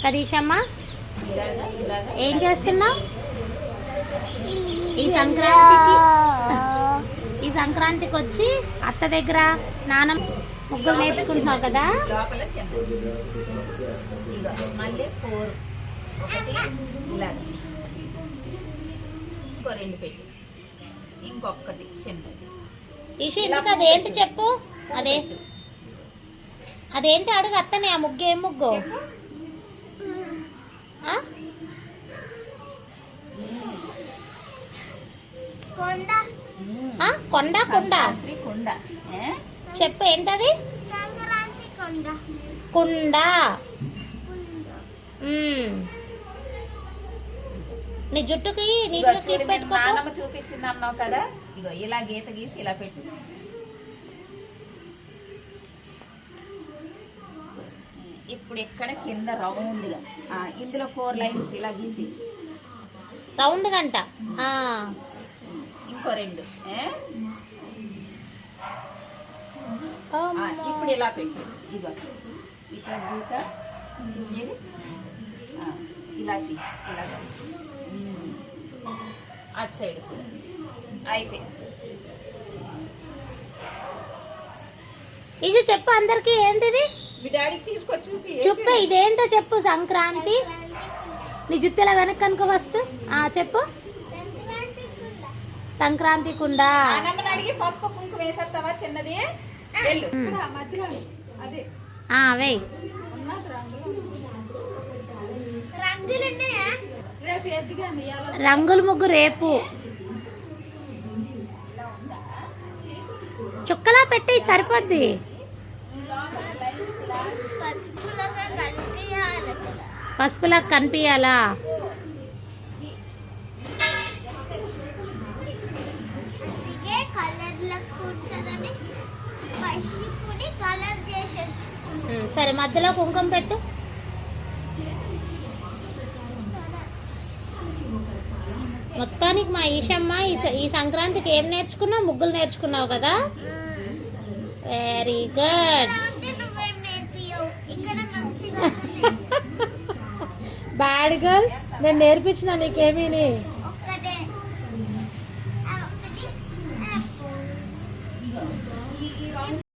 కదీషమ్మ ఏం చేస్తున్నావు? ఈ సంక్రాంతికి వచ్చి అత్త దగ్గర నాన్న ముగ్గులు నేర్చుకుంటున్నావు కదా. ఇంకొకటి చిన్నది. ఎందుకు అదేంటి చెప్పు. అదేంటి అడుగు అత్తనే. ఆ ముగ్గు ఏం ముగ్గు? కొండ కొండ కొండ చెప్పు ఏంటది? కుండ. నీ జుట్టుకి నానమ్మ చూపించింది అన్నావు కదా. ఇగో ఇలా గీత గీసి ఇలా పెట్టు. ఇప్పుడు ఇక్కడ కింద రౌండ్గా ఇందులో 4 లైన్స్ ఇలా గీసి రౌండ్ గంట. ఇంకో 2. ఇప్పుడు ఇలా పెట్టు. ఇగో ఇట్లా గీత ఇలా ఇలాగా అటు సైడ్ అయిపోయింది. ఇది చెప్పు అందరికి. ఏంటిది? మీ డాడీకి తీసుకొచ్చి చెప్పు ఇదేంటో చెప్పు. సంక్రాంతి. నీ జుత్తెలా వెనక్కి అనుకో ఫస్ట్. చెప్పు. సంక్రాంతి కుండ. నాన్నమ్మని అడిగి పసుపు కుంకుమ వేసేస్తావా చిన్నది? వేయ్. రంగుల ముగ్గు రేపు. చుక్కలా పెట్టి సరిపోద్ది. పసుపులా కనిపించాలా? సరే మధ్యలో కుంకుమ పెట్టు. మొత్తానికి మా ఈశమ్మ ఈ సంక్రాంతికి ఏం నేర్చుకున్నావు? ముగ్గులు నేర్చుకున్నావు కదా. Very good. Bad girl. నేను నేర్పించిన నీకేమీ.